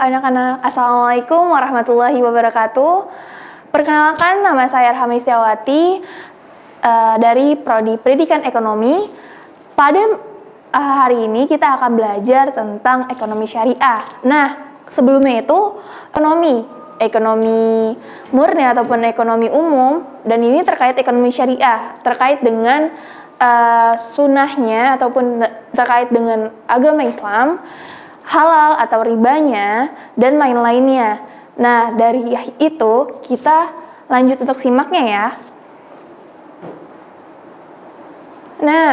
anak-anak. Assalamualaikum warahmatullahi wabarakatuh. Perkenalkan, nama saya Arham Istiawati dari Prodi Pendidikan Ekonomi. Pada hari ini kita akan belajar tentang ekonomi syariah. Nah, sebelumnya itu ekonomi murni ataupun ekonomi umum, dan ini terkait ekonomi syariah, terkait dengan sunnahnya ataupun terkait dengan agama Islam, halal atau ribanya, dan lain-lainnya. Nah, dari itu kita lanjut untuk simaknya ya. Nah,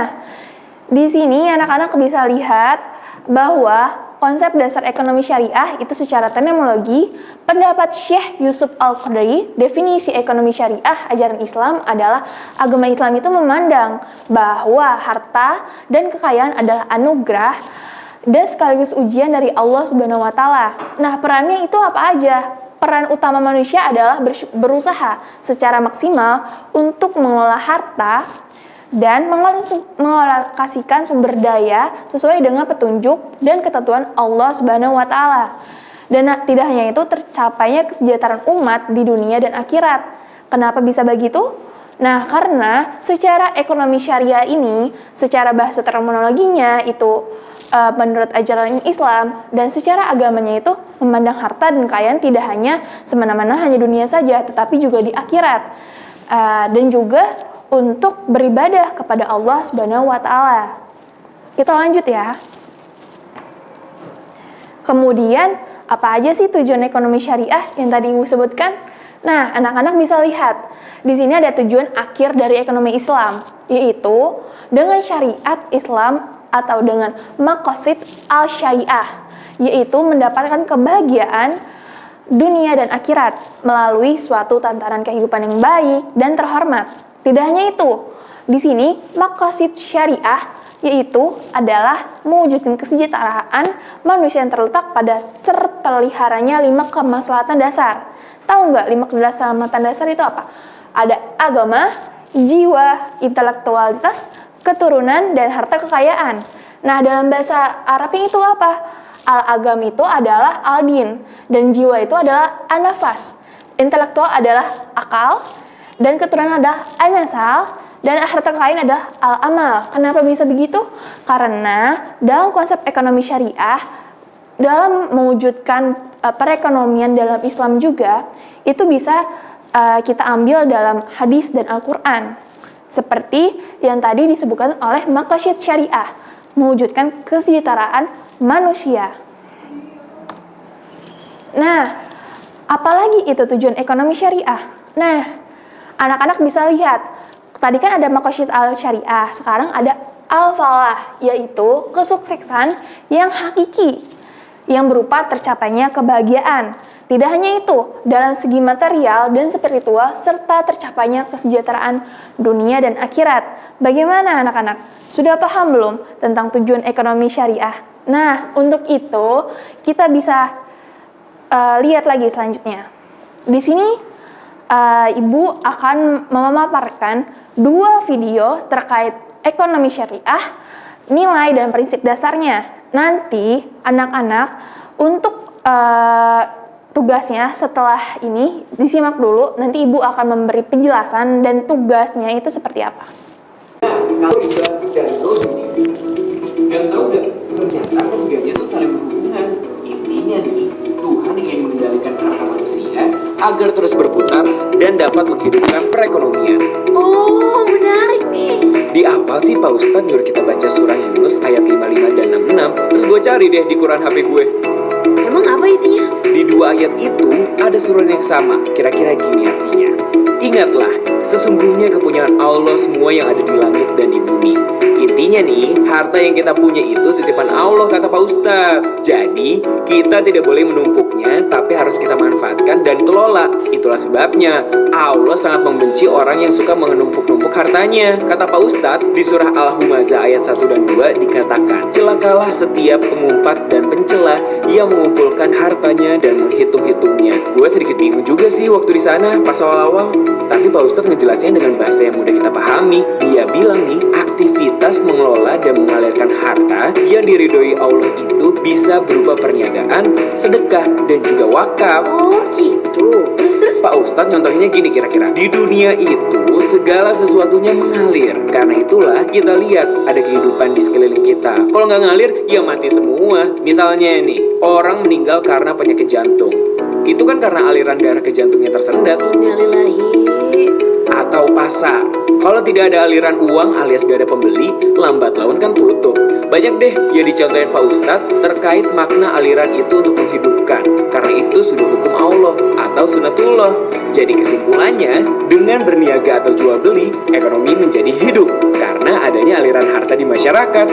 di sini anak-anak bisa lihat bahwa konsep dasar ekonomi syariah itu secara terminologi, pendapat Syekh Yusuf Al-Qadri, definisi ekonomi syariah ajaran Islam adalah agama Islam itu memandang bahwa harta dan kekayaan adalah anugerah dan sekaligus ujian dari Allah Subhanahu wa Ta'ala. Nah, perannya itu apa aja? Peran utama manusia adalah berusaha secara maksimal untuk mengelola harta dan mengalokasikan sumber daya sesuai dengan petunjuk dan ketentuan Allah Subhanahu wa Ta'ala. Dan tidak hanya itu, tercapainya kesejahteraan umat di dunia dan akhirat. Kenapa bisa begitu? Nah, karena secara ekonomi syariah ini, secara bahasa terminologinya itu menurut ajaran Islam, dan secara agamanya itu memandang harta dan kekayaan tidak hanya semena-mena hanya dunia saja, tetapi juga di akhirat, dan juga untuk beribadah kepada Allah Subhanahu wa Ta'ala. Kita lanjut ya. Kemudian, apa aja sih tujuan ekonomi syariah yang tadi Ibu sebutkan? Nah, anak-anak bisa lihat, di sini ada tujuan akhir dari ekonomi Islam, yaitu dengan syariat Islam atau dengan maqasid al-syariah, yaitu mendapatkan kebahagiaan dunia dan akhirat melalui suatu tatanan kehidupan yang baik dan terhormat. Tidak hanya itu, di sini maqasid syariah yaitu adalah mewujudkan kesejahteraan manusia yang terletak pada terpeliharanya 5 kemaslahatan dasar. Tahu nggak 5 keselamatan dasar itu apa? Ada agama, jiwa, intelektualitas, keturunan, dan harta kekayaan. Nah, dalam bahasa Arabnya itu apa? Al-agam itu adalah al-din, dan jiwa itu adalah an-nafas. Intelektual adalah akal, dan keturunan adalah an-nasal, dan harta kekayaan adalah al-amal. Kenapa bisa begitu? Karena dalam konsep ekonomi syariah, dalam mewujudkan perekonomian dalam Islam juga, itu bisa kita ambil dalam hadis dan Al-Quran. Seperti yang tadi disebutkan oleh maqasid syariah, mewujudkan kesejahteraan manusia. Nah, apalagi itu tujuan ekonomi syariah? Nah, anak-anak bisa lihat, tadi kan ada maqasid al-syariah, sekarang ada al-falah, yaitu kesuksesan yang hakiki, yang berupa tercapainya kebahagiaan. Tidak hanya itu, dalam segi material dan spiritual, serta tercapainya kesejahteraan dunia dan akhirat. Bagaimana anak-anak? Sudah paham belum tentang tujuan ekonomi syariah? Nah, untuk itu, kita bisa lihat lagi selanjutnya. Di sini, Ibu akan memaparkan 2 video terkait ekonomi syariah, nilai dan prinsip dasarnya. Nanti, anak-anak, untuk tugasnya setelah ini disimak dulu, nanti Ibu akan memberi penjelasan dan tugasnya itu seperti apa. Kalau dibagi dari logik dan tahu dan ternyata ketiganya itu saling berhubungan. Intinya nih, Tuhan ingin mengendalikan harta manusia agar terus berputar dan dapat menghidupkan perekonomian. Oh, menarik nih. Di awal sih Pak Ustadz nyuruh kita baca surah Yunus ayat 55 dan 66. Terus gue cari deh di Quran HP gue. Emang apa isinya? Di 2 ayat itu ada surat yang sama. Kira-kira gini artinya. Ingatlah, sesungguhnya kepunyaan Allah semua yang ada di langit dan di bumi. Intinya nih, harta yang kita punya itu titipan Allah, kata Pak Ustadz. Jadi, kita tidak boleh menumpuknya, tapi harus kita manfaatkan dan kelola. Itulah sebabnya Allah sangat membenci orang yang suka menumpuk-numpuk hartanya. Kata Pak Ustadz, di surah Al-Humazah ayat 1 dan 2 dikatakan, celakalah setiap pengumpat dan pencela yang mengumpulkan hartanya dan menghitung-hitungnya. Gue sedikit bingung juga sih waktu di sana pas awal-awal. Tapi Pak Ustadz ngejelasin dengan bahasa yang mudah kita pahami. Dia bilang nih, aktivitas mengelola dan mengalirkan harta yang diridhoi Allah itu bisa berupa perniagaan, sedekah, dan juga wakaf. Oh gitu. Terus. Pak Ustadz nyontohnya gini kira-kira. Di dunia itu segala sesuatunya mengalir. Karena itulah kita lihat ada kehidupan di sekeliling kita. Kalau nggak ngalir, ya mati semua. Misalnya nih, orang meninggal karena penyakit jantung. Itu kan karena aliran darah ke jantungnya tersendat. Innalillahi. Atau pasar. Kalau tidak ada aliran uang alias gak ada pembeli, lambat laun kan tutup. Banyak deh yang dicontohin Pak Ustadz terkait makna aliran itu untuk menghidupkan. Karena itu sudah hukum Allah atau sunatullah. Jadi kesimpulannya, dengan berniaga atau jual beli, ekonomi menjadi hidup karena adanya aliran harta di masyarakat.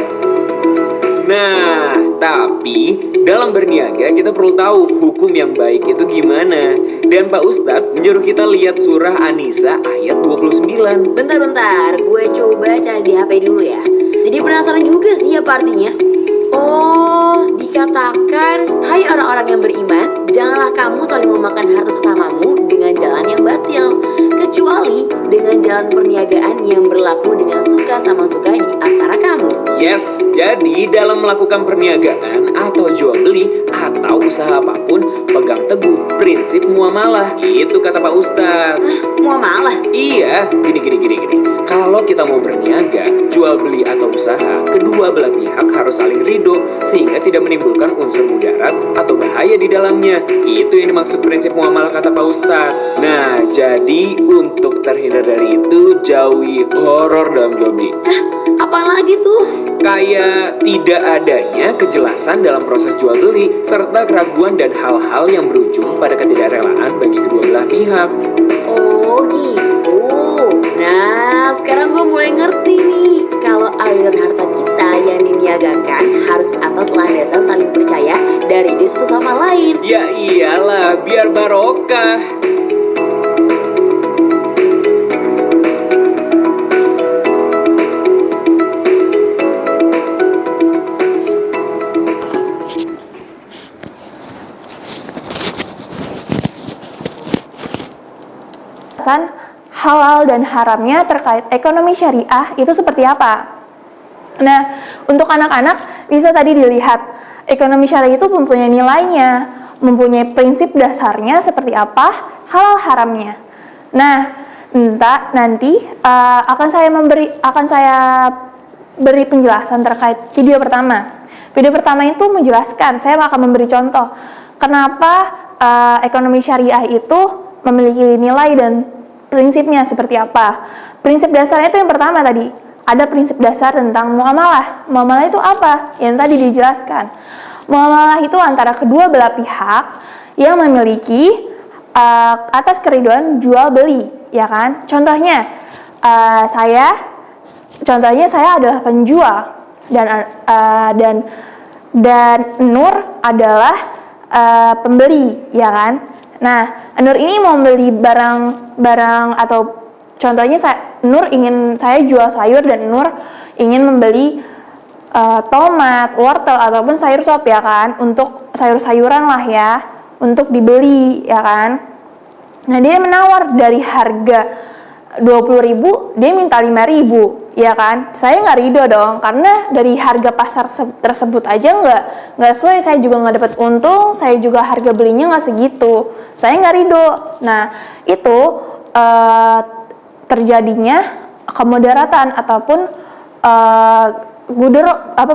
Nah, tapi dalam berniaga kita perlu tahu hukum yang baik itu gimana. Dan Pak Ustadz menyuruh kita lihat surah An-Nisa ayat 29. Bentar, gue coba cari di HP dulu ya. Jadi penasaran juga sih apa artinya. Oh, dikatakan, hai orang-orang yang beriman, janganlah kamu saling memakan harta sesamamu dengan jalan yang batil, kecuali dengan jalan perniagaan yang berlaku dengan suka sama suka di antara kamu. Yes, jadi dalam melakukan perniagaan atau jual beli atau usaha apapun, pegang teguh prinsip muamalah. Itu kata Pak Ustadz. Muamalah? Iya, gini. Kalau kita mau berniaga, jual beli atau usaha, kedua belah pihak harus saling ridho sehingga tidak menimbulkan unsur mudarat atau bahaya di dalamnya. Itu yang dimaksud prinsip muamalah kata Pak Ustadz. Nah, jadi untuk terhindar dari itu, jauhi horor dalam jual beli. Apalagi tuh? Kayak tidak adanya kejelasan dalam proses jual beli serta keraguan dan hal-hal yang berujung pada ketidakrelaan bagi kedua belah pihak. Oh gitu. Nah, sekarang gue mulai ngerti nih kalau aliran harta kita yang diniagakan harus atas landasan saling percaya dari diri satu sama lain. Ya iyalah, biar barokah. Halal dan haramnya terkait ekonomi syariah itu seperti apa? Nah, untuk anak-anak bisa tadi dilihat ekonomi syariah itu mempunyai nilainya, mempunyai prinsip dasarnya seperti apa, halal haramnya. Nah, nanti akan saya beri penjelasan terkait video pertama. Video pertama itu menjelaskan, saya akan memberi contoh kenapa ekonomi syariah itu memiliki nilai dan prinsipnya seperti apa. Prinsip dasarnya itu yang pertama tadi, ada prinsip dasar tentang muamalah. Muamalah itu apa? Yang tadi dijelaskan. Muamalah itu antara kedua belah pihak yang memiliki atas keriduan jual beli, ya kan? Contohnya, saya adalah penjual dan Nur adalah pembeli, ya kan? Nah, Nur ini mau beli barang atau contohnya saya jual sayur dan Nur ingin membeli tomat, wortel ataupun sayur sop, ya kan, untuk sayur-sayuran lah ya, untuk dibeli, ya kan. Nah, dia menawar dari harga 20.000 dia minta 5.000, ya kan. Saya nggak ridho dong, karena dari harga pasar tersebut aja nggak sesuai, saya juga nggak dapat untung, saya juga harga belinya nggak segitu, saya nggak ridho. Nah, itu terjadinya kemudaratan ataupun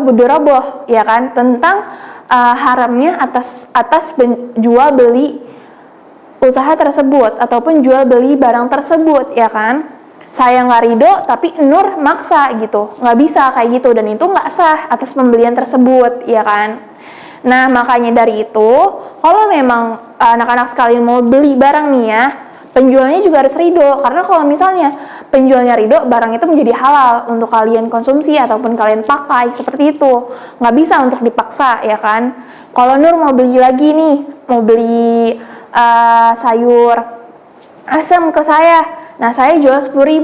gudoroboh, ya kan, tentang haramnya atas jual beli usaha tersebut ataupun jual beli barang tersebut, ya kan. Saya nggak ridho tapi Nur maksa gitu, nggak bisa kayak gitu, dan itu nggak sah atas pembelian tersebut, ya kan. Nah, makanya dari itu kalau memang anak-anak sekalian mau beli barang nih ya, penjualnya juga harus ridho, karena kalau misalnya penjualnya ridho, barang itu menjadi halal untuk kalian konsumsi ataupun kalian pakai, seperti itu. Nggak bisa untuk dipaksa, ya kan. Kalau Nur mau beli lagi nih, mau beli sayur asam ke saya, nah saya jual 10.000,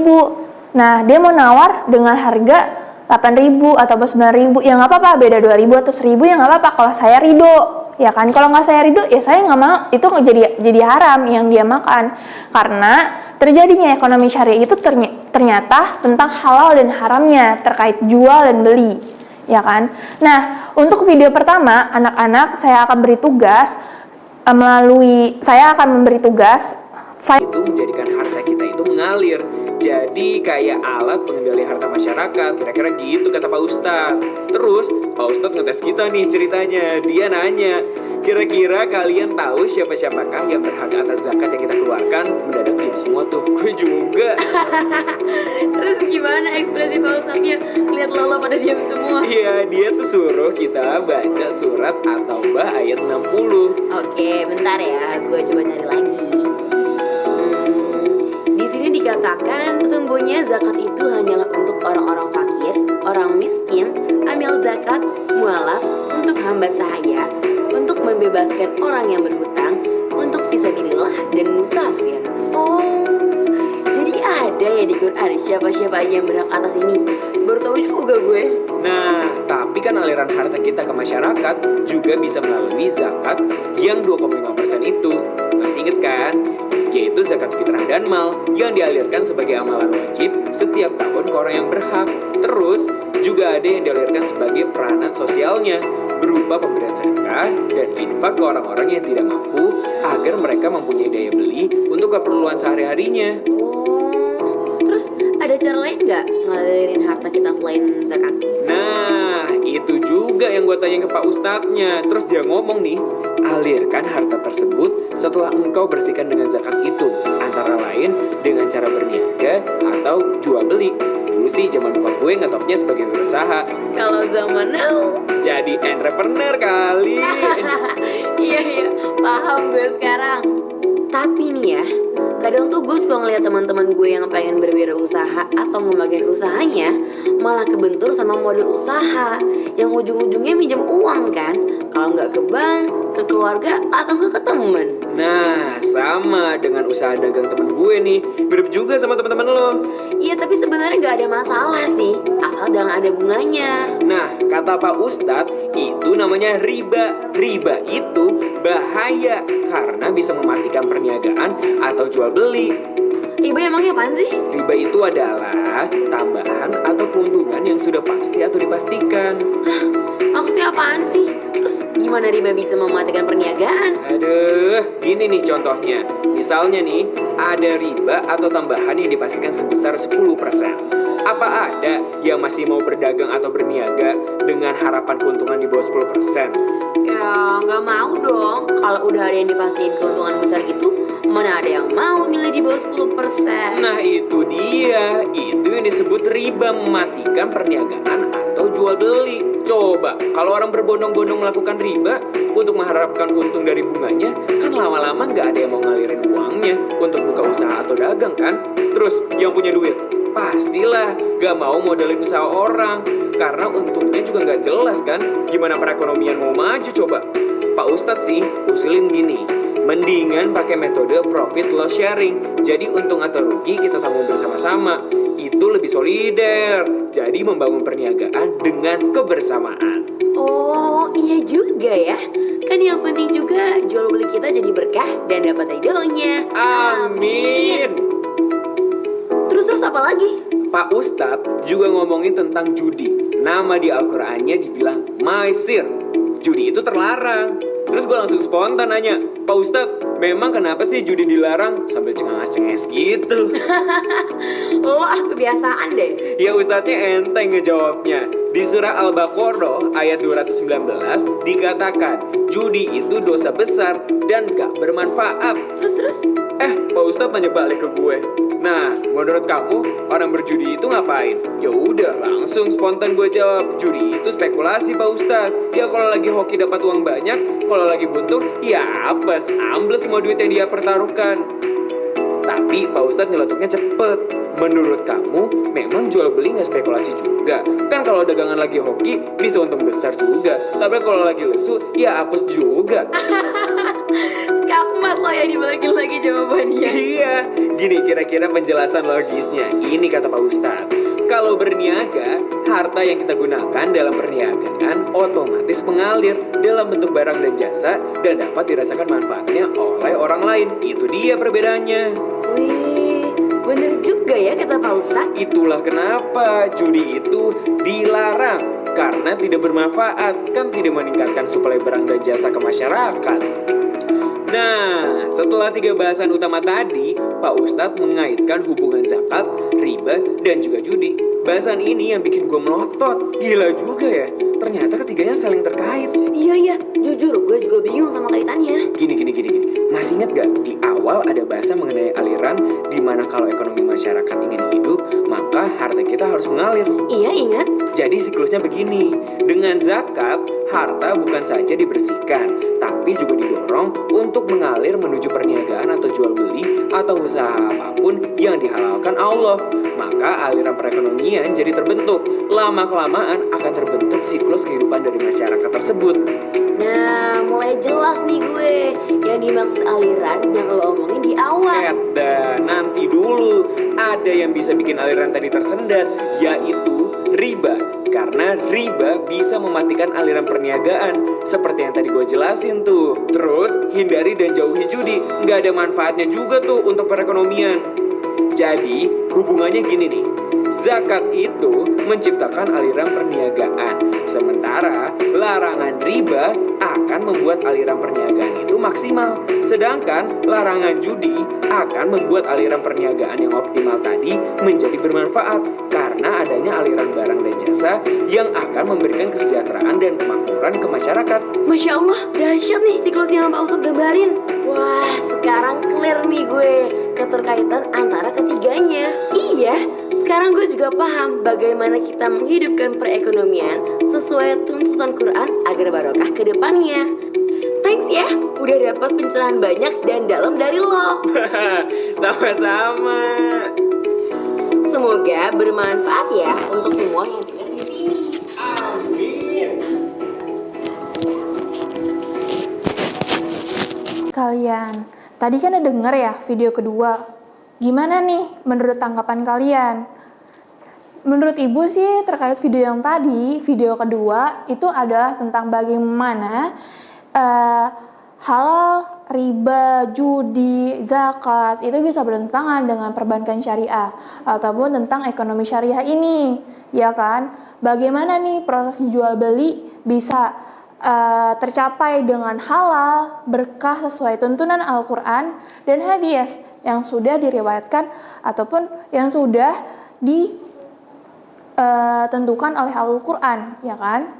nah dia mau nawar dengan harga 8.000 atau 9.000, ya nggak apa-apa, beda 2.000 atau 1.000 ya nggak apa-apa kalau saya ridho, ya kan? Kalau nggak saya ridho, ya saya nggak mau. Itu jadi haram yang dia makan. Karena terjadinya ekonomi syariah itu ternyata tentang halal dan haramnya terkait jual dan beli, ya kan? Nah, untuk video pertama, anak-anak saya akan beri tugas saya akan memberi tugas Itu menjadikan harta kita itu mengalir. Jadi kayak alat pengendali harta masyarakat. Kira-kira gitu kata Pak Ustadz. Terus Pak Ustadz ngetes kita nih ceritanya. Dia nanya, kira-kira kalian tahu siapa-siapakah yang berhak atas zakat yang kita keluarkan? Mendadak diam semua tuh. Gue juga. Terus gimana ekspresi Pak Ustadznya? Lihat Lala pada diam semua. Iya, dia tuh suruh kita baca surat At-Taubah ayat 60. Oke, bentar ya, gue coba cari lagi. Di sini dikatakan sesungguhnya zakat itu hanyalah untuk orang-orang fakir, orang miskin, amil zakat, mualaf, untuk hamba sahaya, untuk membebaskan orang yang berhutang, untuk fisabilillah dan musafir. Oh, jadi ada ya di Quran siapa-siapa aja yang berhak atas ini. Baru tahu juga gue. Nah, tapi kan aliran harta kita ke masyarakat juga bisa melalui zakat yang 2,5% itu. Masih inget kan? Yaitu zakat fitrah dan mal yang dialirkan sebagai amalan wajib setiap tahun ke orang yang berhak. Terus juga ada yang dialirkan sebagai peranan sosialnya berupa pemberian sedekah dan infak ke orang-orang yang tidak mampu agar mereka mempunyai daya beli untuk keperluan sehari-harinya. Oh, terus ada cara lain nggak ngalirin harta kita selain zakat? Nah, itu juga yang gue tanya ke Pak Ustadznya. Terus dia ngomong nih, alirkan harta tersebut setelah engkau bersihkan dengan zakat itu. Antara lain dengan cara berniaga atau jual beli. Dulu sih zaman bokap gue ngetopnya sebagai berusaha. Kalau zaman now, Jadi entrepreneur kali. iya, paham gue sekarang. Tapi nih ya, kadang tuh gue suka ngeliat teman-teman gue yang pengen berwirausaha atau ngembangin usahanya malah kebentur sama model usaha yang ujung-ujungnya minjem uang kan. Kalau nggak ke bank, ke keluarga, atau nggak ke temen. Nah, sama dengan usaha dagang temen gue nih. Mirip juga sama teman-teman lo. Iya, tapi sebenarnya nggak ada masalah sih, asal jangan ada bunganya. Nah, kata Pak Ustadz, itu namanya riba. Riba itu bahaya karena bisa mematikan perniagaan atau jual beli. Riba emangnya apaan sih? Riba itu adalah tambahan atau keuntungan yang sudah pasti atau dipastikan. Maksudnya apaan sih? Terus gimana riba bisa mematikan perniagaan? Aduh, gini nih contohnya. Misalnya nih, ada riba atau tambahan yang dipastikan sebesar 10%. Apa ada yang masih mau berdagang atau berniaga dengan harapan keuntungan di bawah 10%? Ya nggak mau dong. Kalau udah ada yang dipastiin keuntungan besar gitu, mana ada yang mau milih di bawah 10%? Nah itu dia, itu yang disebut riba mematikan perniagaan atau jual beli. Coba, kalau orang berbondong-bondong melakukan riba untuk mengharapkan untung dari bunganya, kan lama-lama nggak ada yang mau ngalirin uangnya untuk buka usaha atau dagang kan? Terus yang punya duit, pastilah gak mau modalin usaha orang, karena untungnya juga nggak jelas kan? Gimana perekonomian mau maju coba? Pak Ustadz sih usulin gini, mendingan pakai metode profit loss sharing. Jadi untung atau rugi kita tanggung bersama-sama. Itu lebih solider. Jadi membangun perniagaan dengan kebersamaan. Oh iya juga ya. Kan yang penting juga jual beli kita jadi berkah dan dapat ridhonya. Amin. Terus apa lagi? Pak Ustadz juga ngomongin tentang judi. Nama di Al-Qur'annya dibilang maisir. Judi itu terlarang. Terus gue langsung spontan nanya, Pak Ustadz, memang kenapa sih judi dilarang? Sambil cengenges-cengenges gitu. Oh kebiasaan deh. Ya Ustadznya enteng ngejawabnya. Di surah Al-Baqarah ayat 219 dikatakan judi itu dosa besar dan gak bermanfaat. Terus? Pak Ustadz nanya balik ke gue. Nah, menurut kamu orang berjudi itu ngapain? Ya udah, langsung spontan gue jawab, judi itu spekulasi Pak Ustadz. Ya kalau lagi hoki dapat uang banyak, kalau lagi buntu, ya apes, ambles semua duit yang dia pertaruhkan. Tapi Pak Ustadz nyeletuknya cepet. Menurut kamu, memang jual beli nggak spekulasi juga? Kan kalau dagangan lagi hoki, bisa untung besar juga. Tapi kalau lagi lesu, ya apes juga. Skakmat lo ya dibalikin lagi jawabannya. Iya, gini kira-kira penjelasan logisnya. Ini kata Pak Ustadz. Kalau berniaga, harta yang kita gunakan dalam perniagaan otomatis mengalir dalam bentuk barang dan jasa dan dapat dirasakan manfaatnya oleh orang lain. Itu dia perbedaannya. Wih, bener juga ya kata Pak Ustadz. Itulah kenapa judi itu dilarang, karena tidak bermanfaat, kan tidak meningkatkan suplai barang dan jasa ke masyarakat. Nah, setelah 3 bahasan utama tadi, Pak Ustadz mengaitkan hubungan zakat, riba, dan juga judi. Bahasan ini yang bikin gue melotot. Gila juga ya, ternyata ketiganya saling terkait. Iya, jujur gue juga bingung sama kaitannya. Gini. Masih ingat gak? Di awal ada bahasa mengenai aliran, di mana kalau ekonomi masyarakat ingin hidup, maka harta kita harus mengalir. Iya, ingat. Jadi siklusnya begini, dengan zakat, harta bukan saja dibersihkan, tapi juga didorong untuk mengalir menuju perniagaan atau jual beli atau usaha apapun yang dihalalkan Allah. Maka aliran perekonomian jadi terbentuk. Lama-kelamaan akan terbentuk siklus kehidupan dari masyarakat tersebut. Nah, mulai jelas nih gue. Yang dimaksud aliran yang lo omongin di awal. Nanti dulu, ada yang bisa bikin aliran tadi tersendat, yaitu riba. Karena riba bisa mematikan aliran perniagaan, seperti yang tadi gue jelasin tuh. Terus, hindari dan jauhi judi, nggak ada manfaatnya juga tuh untuk perekonomian. Jadi, hubungannya gini nih. Zakat itu menciptakan aliran perniagaan, sementara larangan riba akan membuat aliran perniagaan itu maksimal. Sedangkan larangan judi akan membuat aliran perniagaan yang optimal tadi menjadi bermanfaat karena adanya aliran barang dan jasa yang akan memberikan kesejahteraan dan kemakmuran ke masyarakat. Masya Allah, dahsyat nih siklus yang Pak Ustadz gambarin. Wah, sekarang clear nih gue keterkaitan antara ketiganya. Iya, sekarang gue juga paham bagaimana kita menghidupkan perekonomian sesuai tuntutan Quran agar barokah ke depannya. Thanks ya, udah dapat pencerahan banyak dan dalam dari lo. Sama-sama. Semoga bermanfaat ya untuk semua yang dengar di sini. Kalian, tadi kan udah denger ya video kedua. Gimana nih menurut tanggapan kalian? Menurut Ibu sih terkait video yang tadi, video kedua itu adalah tentang bagaimana halal, riba, judi, zakat itu bisa bertentangan dengan perbankan syariah ataupun tentang ekonomi syariah ini, ya kan? Bagaimana nih proses jual beli bisa tercapai dengan halal, berkah sesuai tuntunan Al-Quran dan hadis yang sudah diriwayatkan ataupun yang sudah ditentukan oleh Al-Quran, ya kan?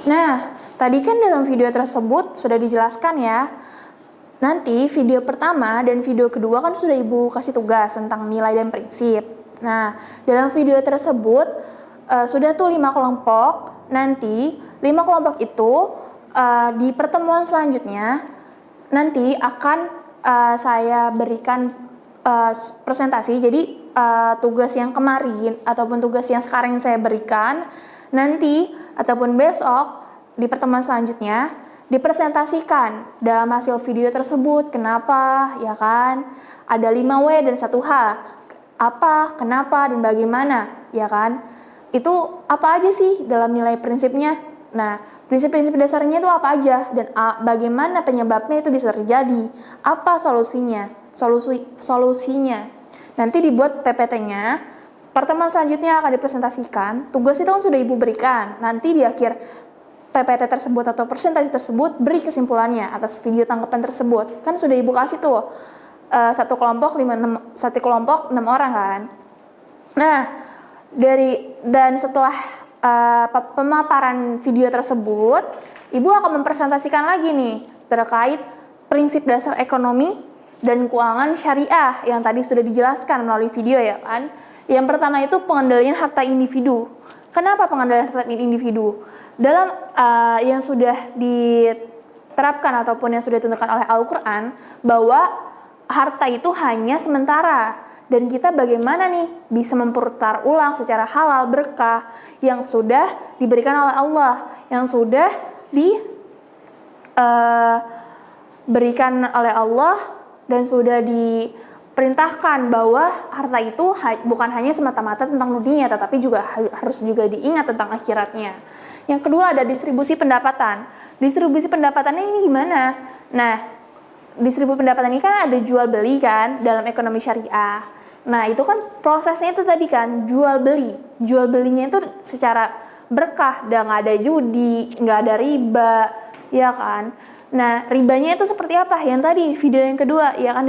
Nah, tadi kan dalam video tersebut sudah dijelaskan ya. Nanti video pertama dan video kedua kan sudah Ibu kasih tugas tentang nilai dan prinsip. Nah, dalam video tersebut sudah tuh 5 kelompok. Nanti 5 kelompok itu di pertemuan selanjutnya nanti akan saya berikan presentasi. Jadi tugas yang kemarin ataupun tugas yang sekarang yang saya berikan nanti ataupun besok di pertemuan selanjutnya dipresentasikan dalam hasil video tersebut. Kenapa, ya kan? Ada 5W dan 1H. Apa, kenapa, dan bagaimana, ya kan? Itu apa aja sih dalam nilai prinsipnya? Nah, prinsip-prinsip dasarnya itu apa aja dan bagaimana penyebabnya itu bisa terjadi? Apa solusinya? Solusinya. Nanti dibuat PPT-nya. Pertemuan selanjutnya akan dipresentasikan. Tugas itu kan sudah Ibu berikan. Nanti di akhir PPT tersebut atau presentasi tersebut beri kesimpulannya atas video tanggapan tersebut. Kan sudah Ibu kasih tuh satu kelompok 6 orang kan. Nah, setelah pemaparan video tersebut, Ibu akan mempresentasikan lagi nih terkait prinsip dasar ekonomi dan keuangan syariah yang tadi sudah dijelaskan melalui video, ya kan. Yang pertama itu pengendalian harta individu. Kenapa pengendalian harta individu? Dalam yang sudah diterapkan ataupun yang sudah ditentukan oleh Al-Quran, bahwa harta itu hanya sementara. Dan kita bagaimana nih bisa memputar ulang secara halal berkah yang sudah diberikan oleh Allah, yang sudah diberikan oleh Allah dan sudah diperintahkan bahwa harta itu bukan hanya semata-mata tentang dunia, tetapi juga harus juga diingat tentang akhiratnya. Yang kedua ada distribusi pendapatan. Distribusi pendapatannya ini gimana? Nah, distribusi pendapatan ini kan ada jual beli kan dalam ekonomi syariah. Nah, itu kan prosesnya itu tadi kan jual beli. Jual belinya itu secara berkah, nggak ada judi, nggak ada riba, ya kan? Nah, ribanya itu seperti apa? Yang tadi video yang kedua, ya kan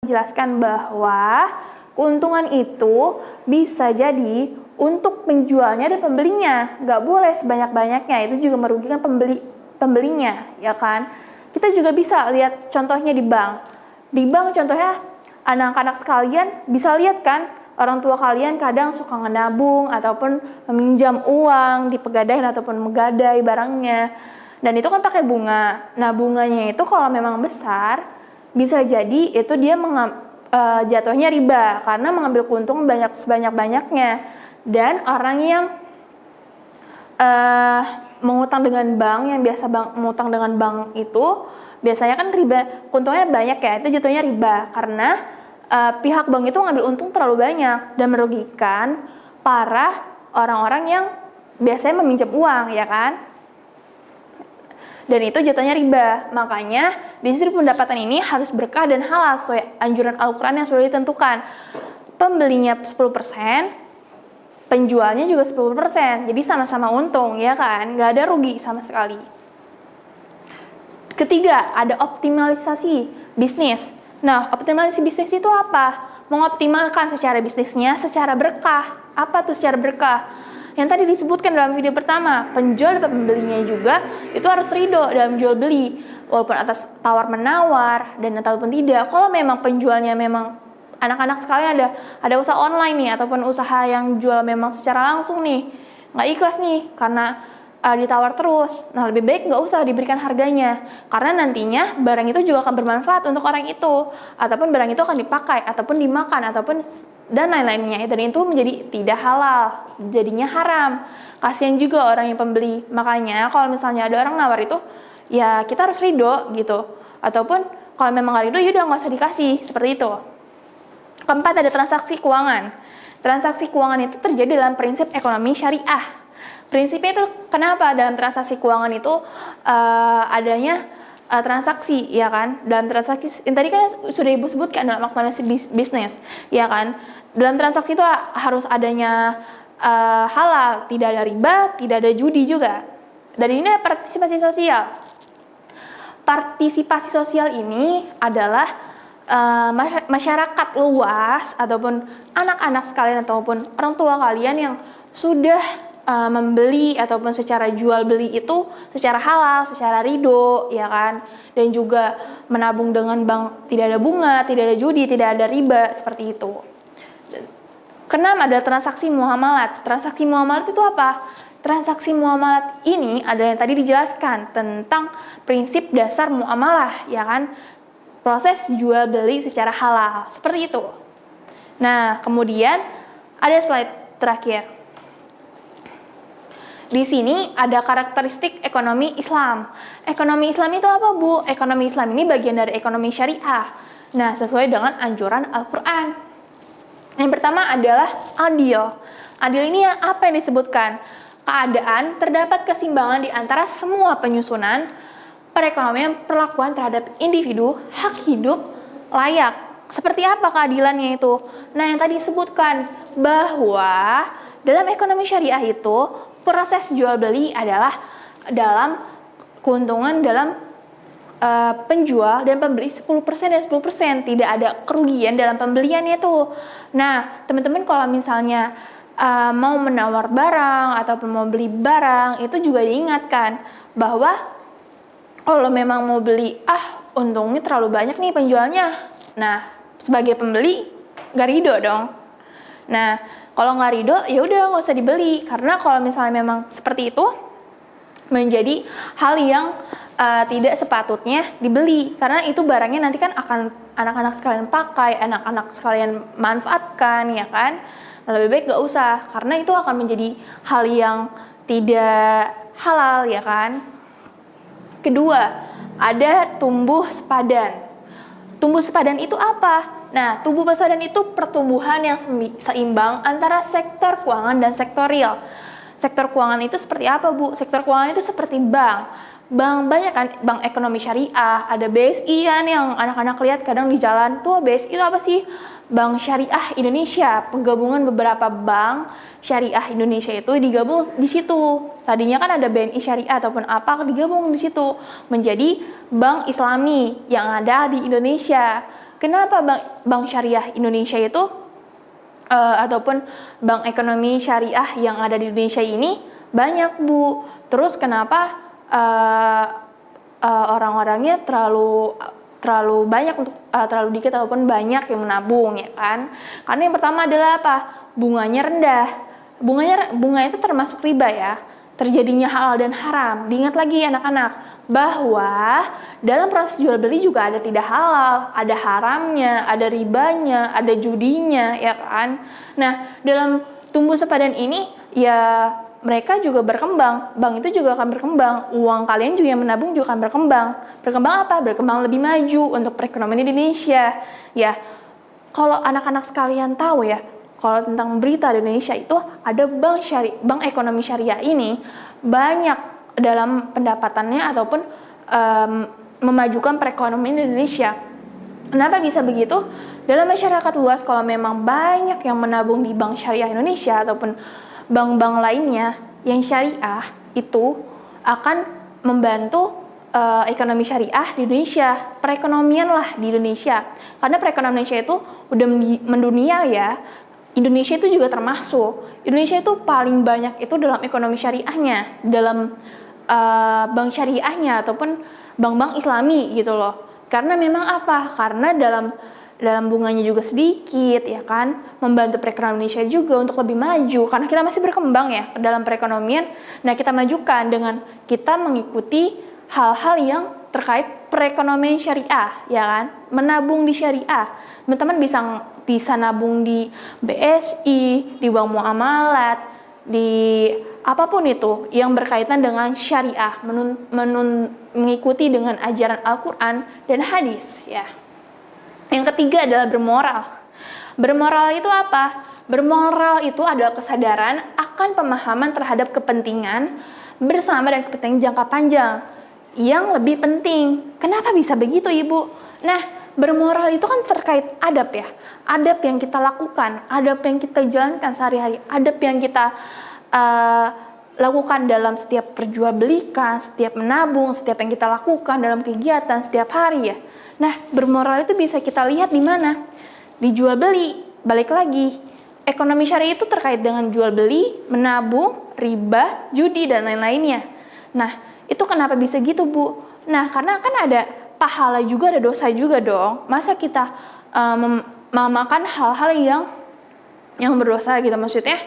dijelaskan bahwa keuntungan itu bisa jadi untuk penjualnya dan pembelinya. Nggak boleh sebanyak-banyaknya, itu juga merugikan pembelinya, ya kan? Kita juga bisa lihat contohnya di bank. Di bank contohnya anak-anak sekalian bisa lihat kan, orang tua kalian kadang suka nabung ataupun meminjam uang di pegadaian ataupun menggadai barangnya. Dan itu kan pakai bunga. Nah, bunganya itu kalau memang besar, bisa jadi itu dia jatuhnya riba karena mengambil keuntungan sebanyak-banyaknya. Dan orang yang mengutang dengan bank, yang biasa mengutang dengan bank itu biasanya kan riba, keuntungannya banyak ya, itu jatuhnya riba karena pihak bank itu ngambil untung terlalu banyak dan merugikan para orang-orang yang biasanya meminjam uang, ya kan? Dan itu jatuhnya riba. Makanya distribusi pendapatan ini harus berkah dan halal sesuai anjuran Al-Quran yang sudah ditentukan. Pembelinya 10%, penjualnya juga 10%. Jadi sama-sama untung, ya kan? Nggak ada rugi sama sekali. Ketiga, ada optimalisasi bisnis. Nah, optimalisasi bisnis itu apa? Mengoptimalkan secara bisnisnya secara berkah. Apa tuh secara berkah? Yang tadi disebutkan dalam video pertama, penjual dan pembelinya juga itu harus ridho dalam jual beli, walaupun atas tawar menawar dan ataupun tidak. Kalau memang penjualnya memang anak-anak sekalian ada usaha online nih ataupun usaha yang jual memang secara langsung nih, nggak ikhlas nih karena ditawar terus. Nah, lebih baik nggak usah diberikan harganya karena nantinya barang itu juga akan bermanfaat untuk orang itu ataupun barang itu akan dipakai ataupun dimakan ataupun dan lain-lainnya, dan itu menjadi tidak halal, jadinya haram. Kasihan juga orang yang pembeli. Makanya kalau misalnya ada orang nawar itu, ya kita harus ridho gitu. Ataupun kalau memang nggak ridho, ya udah nggak usah dikasih, seperti itu. Keempat, ada transaksi keuangan. Transaksi keuangan itu terjadi dalam prinsip ekonomi syariah. Prinsipnya itu kenapa dalam transaksi keuangan itu adanya transaksi, ya kan? Dalam transaksi yang tadi kan sudah ibu sebutkan dalam aktualisasi bisnis, ya kan? Dalam transaksi itu harus adanya halal, tidak ada riba, tidak ada judi juga. Dan ini ada partisipasi sosial. Partisipasi sosial ini adalah masyarakat luas ataupun anak-anak sekalian ataupun orang tua kalian yang sudah membeli ataupun secara jual beli itu secara halal, secara ridho, ya kan, dan juga menabung dengan bank tidak ada bunga, tidak ada judi, tidak ada riba, seperti itu. Keenam, ada transaksi muamalat. Transaksi muamalat itu apa? Transaksi muamalat ini adalah yang tadi dijelaskan tentang prinsip dasar muamalah, ya kan, proses jual beli secara halal, seperti itu. Nah, kemudian ada slide terakhir. Di sini ada karakteristik ekonomi Islam. Ekonomi Islam itu apa, Bu? Ekonomi Islam ini bagian dari ekonomi syariah. Nah, sesuai dengan anjuran Al-Quran. Yang pertama adalah adil. Adil ini apa yang disebutkan? Keadaan terdapat keseimbangan di antara semua penyusunan perekonomian perlakuan terhadap individu, hak hidup, layak. Seperti apa keadilannya itu? Nah, yang tadi disebutkan bahwa dalam ekonomi syariah itu proses jual beli adalah dalam keuntungan dalam penjual dan pembeli 10% dan 10%, tidak ada kerugian dalam pembeliannya itu. Nah, teman-teman kalau misalnya mau menawar barang ataupun mau beli barang, itu juga diingatkan bahwa kalau memang mau beli, untungnya terlalu banyak nih penjualnya. Nah, sebagai pembeli gak ridho dong. Nah, kalau nggak ridho, ya udah nggak usah dibeli. Karena kalau misalnya memang seperti itu, menjadi hal yang tidak sepatutnya dibeli, karena itu barangnya nanti kan akan anak-anak sekalian pakai, anak-anak sekalian manfaatkan, ya kan. Nah, lebih baik gak usah, karena itu akan menjadi hal yang tidak halal, ya kan. Kedua, ada tumbuh sepadan. Tumbuh sepadan itu apa? Nah, tumbuh sepadan itu pertumbuhan yang seimbang antara sektor keuangan dan sektor real. Sektor keuangan itu seperti apa, Bu? Sektor keuangan itu seperti bank. Bank banyak kan, bank ekonomi syariah, ada BSI kan yang anak-anak lihat kadang di jalan tuh. BSI itu apa sih? Bank Syariah Indonesia, penggabungan beberapa bank syariah Indonesia itu digabung di situ. Tadinya kan ada BNI Syariah ataupun apa, digabung di situ menjadi Bank Islami yang ada di Indonesia. Kenapa Bank Syariah Indonesia itu ataupun bank ekonomi syariah yang ada di Indonesia ini banyak, Bu? Terus kenapa orang-orangnya terlalu banyak untuk terlalu dikit ataupun banyak yang menabung, ya kan? Karena yang pertama adalah apa? Bunganya rendah. Bunga itu termasuk riba, ya. Terjadinya halal dan haram. Diingat lagi anak-anak bahwa dalam proses jual beli juga ada tidak halal, ada haramnya, ada ribanya, ada judinya, ya kan? Nah, dalam tumbuh sepadan ini ya mereka juga berkembang, bank itu juga akan berkembang, uang kalian juga yang menabung juga akan berkembang. Berkembang apa? Berkembang lebih maju untuk perekonomian Indonesia. Ya, kalau anak-anak sekalian tahu ya, kalau tentang berita di Indonesia itu ada bank ekonomi syariah ini banyak dalam pendapatannya ataupun memajukan perekonomian Indonesia. Kenapa bisa begitu? Dalam masyarakat luas, kalau memang banyak yang menabung di bank syariah Indonesia ataupun bank-bank lainnya yang syariah, itu akan membantu ekonomi syariah di Indonesia, perekonomian lah di Indonesia. Karena perekonomian Indonesia itu udah mendunia, ya. Indonesia itu juga termasuk. Indonesia itu paling banyak itu dalam ekonomi syariahnya, dalam bank syariahnya ataupun bank-bank Islami gitu loh. Karena memang apa? Karena dalam bunganya juga sedikit, ya kan, membantu perekonomian Indonesia juga untuk lebih maju karena kita masih berkembang ya dalam perekonomian. Nah, kita majukan dengan kita mengikuti hal-hal yang terkait perekonomian syariah, ya kan, menabung di syariah. Teman-teman bisa nabung di BSI, di bank muamalat, di apapun itu yang berkaitan dengan syariah, mengikuti dengan ajaran Al-Quran dan hadis, ya. Yang ketiga adalah bermoral. Bermoral itu apa? Bermoral itu adalah kesadaran akan pemahaman terhadap kepentingan bersama dan kepentingan jangka panjang yang lebih penting. Kenapa bisa begitu, Ibu? Nah, bermoral itu kan terkait adab, ya. Adab yang kita lakukan, adab yang kita jalankan sehari-hari, adab yang kita lakukan dalam setiap perjualbelikan, setiap menabung, setiap yang kita lakukan dalam kegiatan setiap hari, ya. Nah, bermoral itu bisa kita lihat di mana? Di jual beli. Balik lagi, ekonomi syariah itu terkait dengan jual beli, menabung, riba, judi, dan lain-lainnya. Nah, itu kenapa bisa gitu, Bu? Nah, karena kan ada pahala juga, ada dosa juga dong. Masa kita memakan hal-hal yang berdosa gitu, maksudnya?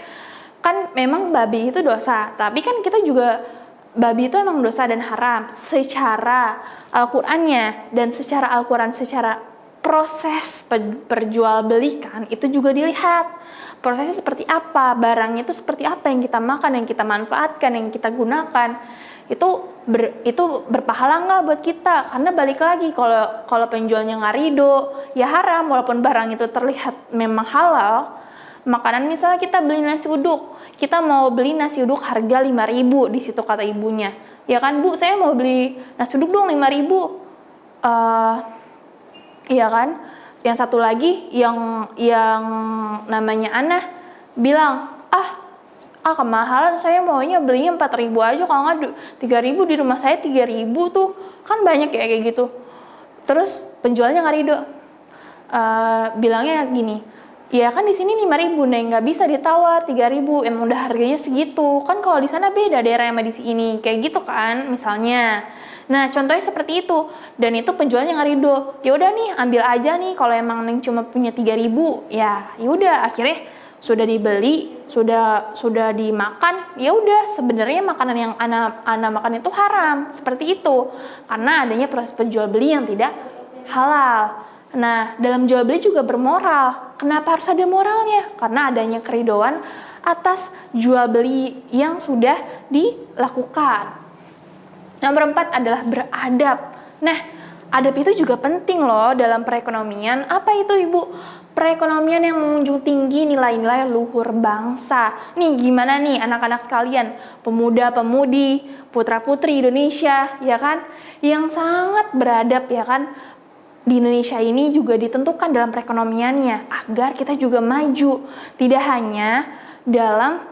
Kan memang babi itu dosa, tapi kan kita juga babi itu emang dosa dan haram secara Al-Qur'annya, dan secara Al-Qur'an, secara proses perjualbelikan itu juga dilihat prosesnya seperti apa, barangnya itu seperti apa yang kita makan, yang kita manfaatkan, yang kita gunakan. Itu berpahala nggak buat kita? Karena balik lagi, kalau penjualnya nggak ridho, ya haram. Walaupun barang itu terlihat memang halal. Makanan misalnya kita beli nasi uduk, kita mau beli nasi uduk harga 5.000 di situ kata ibunya. Ya kan, Bu, saya mau beli nasi uduk dong 5.000. Iya kan? Yang satu lagi yang namanya Ana bilang, kemahalan, saya maunya belinya 4.000 aja, kalau nggak 3.000, di rumah saya 3.000 tuh kan banyak ya kayak gitu. Terus penjualnya nggak ridho, bilangnya gini, ya kan di sini 5.000, nih nggak bisa ditawar 3.000, emang udah harganya segitu kan, kalau di sana beda daerah sama di sini, kayak gitu kan misalnya. Nah, contohnya seperti itu, dan itu penjualnya nggak ridho. Ya udah nih, ambil aja nih, kalau emang Neng cuma punya 3.000, ya udah, akhirnya sudah dibeli sudah dimakan, ya udah sebenarnya makanan yang ana makan itu haram, seperti itu. Karena adanya proses penjual beli yang tidak halal. Nah, dalam jual beli juga bermoral. Kenapa harus ada moralnya? Karena adanya keridoan atas jual beli yang sudah dilakukan. Nomor 4 adalah beradab. Nah, adab itu juga penting loh dalam perekonomian. Apa itu, Ibu? Perekonomian yang menjunjung tinggi nilai-nilai luhur bangsa. Nih, gimana nih anak-anak sekalian, pemuda-pemudi, putra-putri Indonesia, ya kan? Yang sangat beradab, ya kan? Di Indonesia ini juga ditentukan dalam perekonomiannya agar kita juga maju. Tidak hanya dalam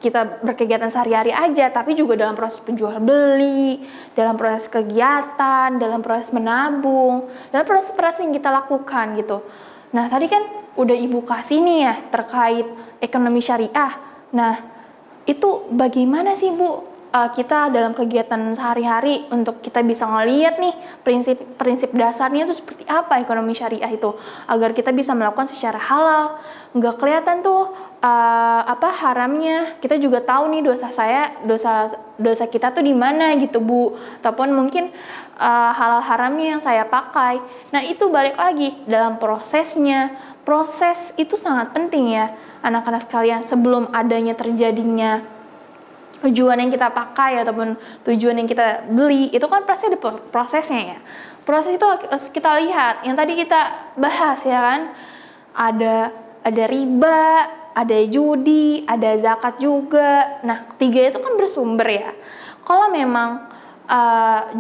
kita berkegiatan sehari-hari aja, tapi juga dalam proses penjual beli, dalam proses kegiatan, dalam proses menabung, dalam proses-proses yang kita lakukan gitu. Nah, tadi kan udah Ibu kasih nih ya terkait ekonomi syariah. Nah, itu bagaimana sih Bu kita dalam kegiatan sehari-hari untuk kita bisa ngelihat nih prinsip dasarnya itu seperti apa ekonomi syariah itu, agar kita bisa melakukan secara halal, nggak kelihatan tuh haramnya. Kita juga tahu nih dosa kita tuh di mana gitu Bu, ataupun mungkin halal haramnya yang saya pakai. Nah, itu balik lagi dalam prosesnya. Proses itu sangat penting ya anak-anak sekalian. Sebelum adanya terjadinya tujuan yang kita pakai ataupun tujuan yang kita beli, itu kan pasti ada prosesnya ya. Proses itu harus kita lihat yang tadi kita bahas ya kan. Ada riba, ada judi, ada zakat juga. Nah, ketiga itu kan bersumber ya. Kalau memang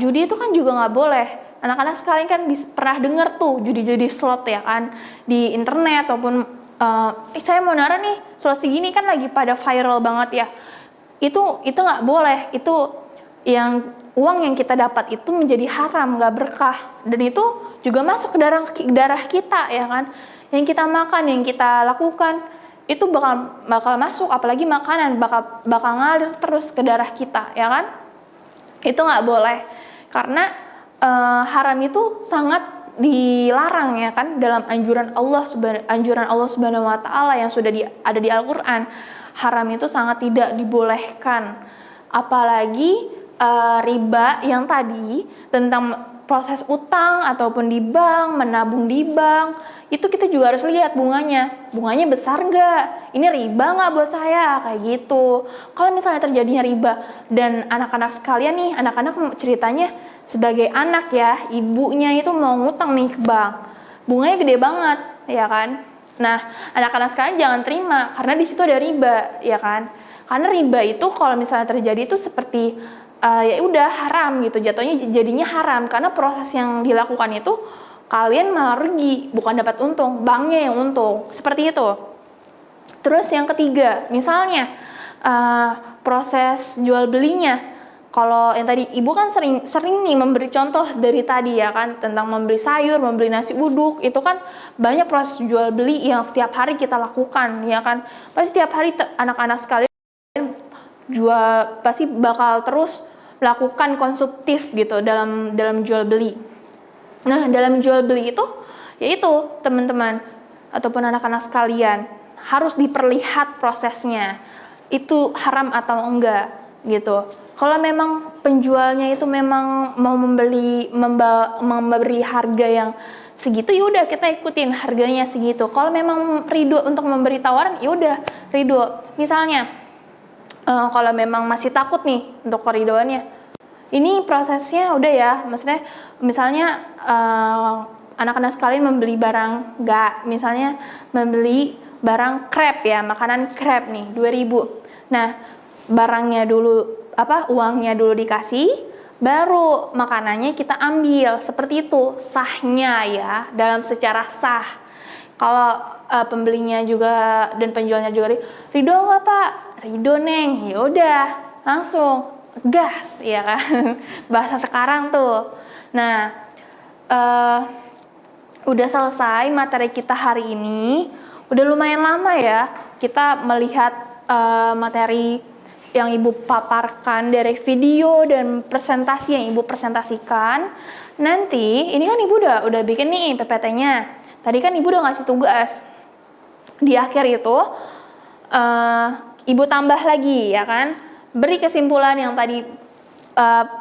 judi itu kan juga nggak boleh. Anak-anak sekalian kan pernah dengar tuh judi-judi slot ya kan di internet ataupun saya mau nara nih slot segini kan lagi pada viral banget ya. Itu nggak boleh. Itu yang uang yang kita dapat itu menjadi haram, nggak berkah, dan itu juga masuk ke darah kita ya kan. Yang kita makan, yang kita lakukan itu bakal masuk, apalagi makanan bakal ngalir terus ke darah kita ya kan. Itu nggak boleh karena haram itu sangat dilarang ya kan dalam anjuran Allah Subhanahu wa taala yang sudah ada di Al-Qur'an. Haram itu sangat tidak dibolehkan. Apalagi riba yang tadi tentang proses utang ataupun di bank, menabung di bank, itu kita juga harus lihat bunganya besar nggak? Ini riba nggak buat saya? Kayak gitu. Kalau misalnya terjadinya riba dan anak-anak sekalian nih, anak-anak ceritanya sebagai anak ya, ibunya itu mau ngutang nih ke bank, bunganya gede banget, ya kan? Nah, anak-anak sekalian jangan terima karena di situ ada riba, ya kan? Karena riba itu kalau misalnya terjadi itu seperti ya udah haram gitu, jadinya haram karena proses yang dilakukan itu kalian malah rugi, bukan dapat untung, banknya yang untung, seperti itu. Terus yang ketiga, misalnya proses jual belinya, kalau yang tadi Ibu kan sering nih memberi contoh dari tadi ya kan tentang membeli sayur, membeli nasi uduk, itu kan banyak proses jual beli yang setiap hari kita lakukan ya kan. Pasti setiap hari anak-anak sekalian pasti bakal terus melakukan konsumtif gitu dalam jual beli. Nah, dalam jual beli itu yaitu teman-teman ataupun anak-anak sekalian harus diperlihat prosesnya itu haram atau enggak gitu. Kalau memang penjualnya itu memang mau memberi harga yang segitu, ya udah kita ikutin harganya segitu. Kalau memang ridho untuk memberi tawaran, ya udah ridho. Misalnya kalau memang masih takut nih untuk koridoannya, ini prosesnya udah ya, maksudnya misalnya anak-anak sekalian membeli barang misalnya membeli barang crab ya, makanan crab nih 2.000. Nah, barangnya dulu uangnya dulu dikasih, baru makanannya kita ambil, seperti itu sahnya ya, dalam secara sah. Kalau pembelinya juga dan penjualnya juga ridho nggak Pak? Ridho Neng, ya udah langsung gas ya kan, bahasa sekarang tuh. Nah, udah selesai materi kita hari ini, udah lumayan lama ya kita melihat materi yang Ibu paparkan dari video dan presentasi yang Ibu presentasikan. Nanti ini kan Ibu udah bikin nih PPT-nya. Tadi kan Ibu udah ngasih tugas. di akhir itu ibu tambah lagi ya kan, beri kesimpulan yang tadi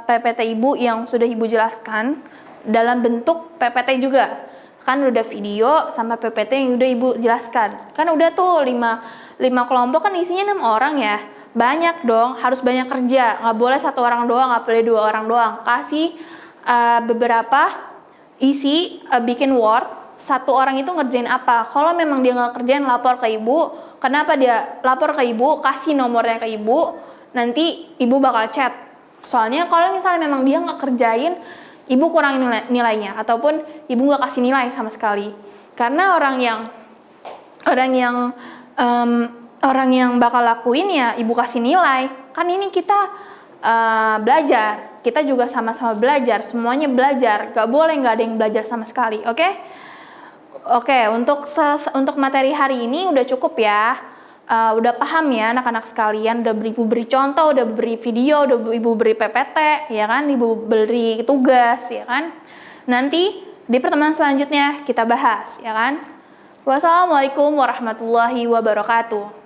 PPT ibu yang sudah ibu jelaskan dalam bentuk PPT juga. Kan udah video sama PPT yang udah ibu jelaskan. Kan udah tuh 5 kelompok, kan isinya 6 orang ya. Banyak dong, harus banyak kerja. Nggak boleh 1 orang doang, nggak boleh 2 orang doang. Kasih beberapa isi, bikin Word, 1 orang itu ngerjain apa. Kalau memang dia nggak kerjain, lapor ke ibu. Kenapa dia lapor ke ibu, kasih nomornya ke ibu, nanti ibu bakal chat. Soalnya kalau misalnya memang dia nggak kerjain, ibu kurang nilainya, ataupun ibu nggak kasih nilai sama sekali. Karena orang yang bakal lakuin ya ibu kasih nilai. Kan ini kita belajar, kita juga sama-sama belajar, semuanya belajar. Gak boleh nggak ada yang belajar sama sekali, oke? Oke, untuk materi hari ini udah cukup ya. Udah paham ya anak-anak sekalian, udah ibu beri contoh, udah beri video, udah ibu beri PPT, ya kan, ibu beri tugas, ya kan. Nanti di pertemuan selanjutnya kita bahas, ya kan. Wassalamualaikum warahmatullahi wabarakatuh.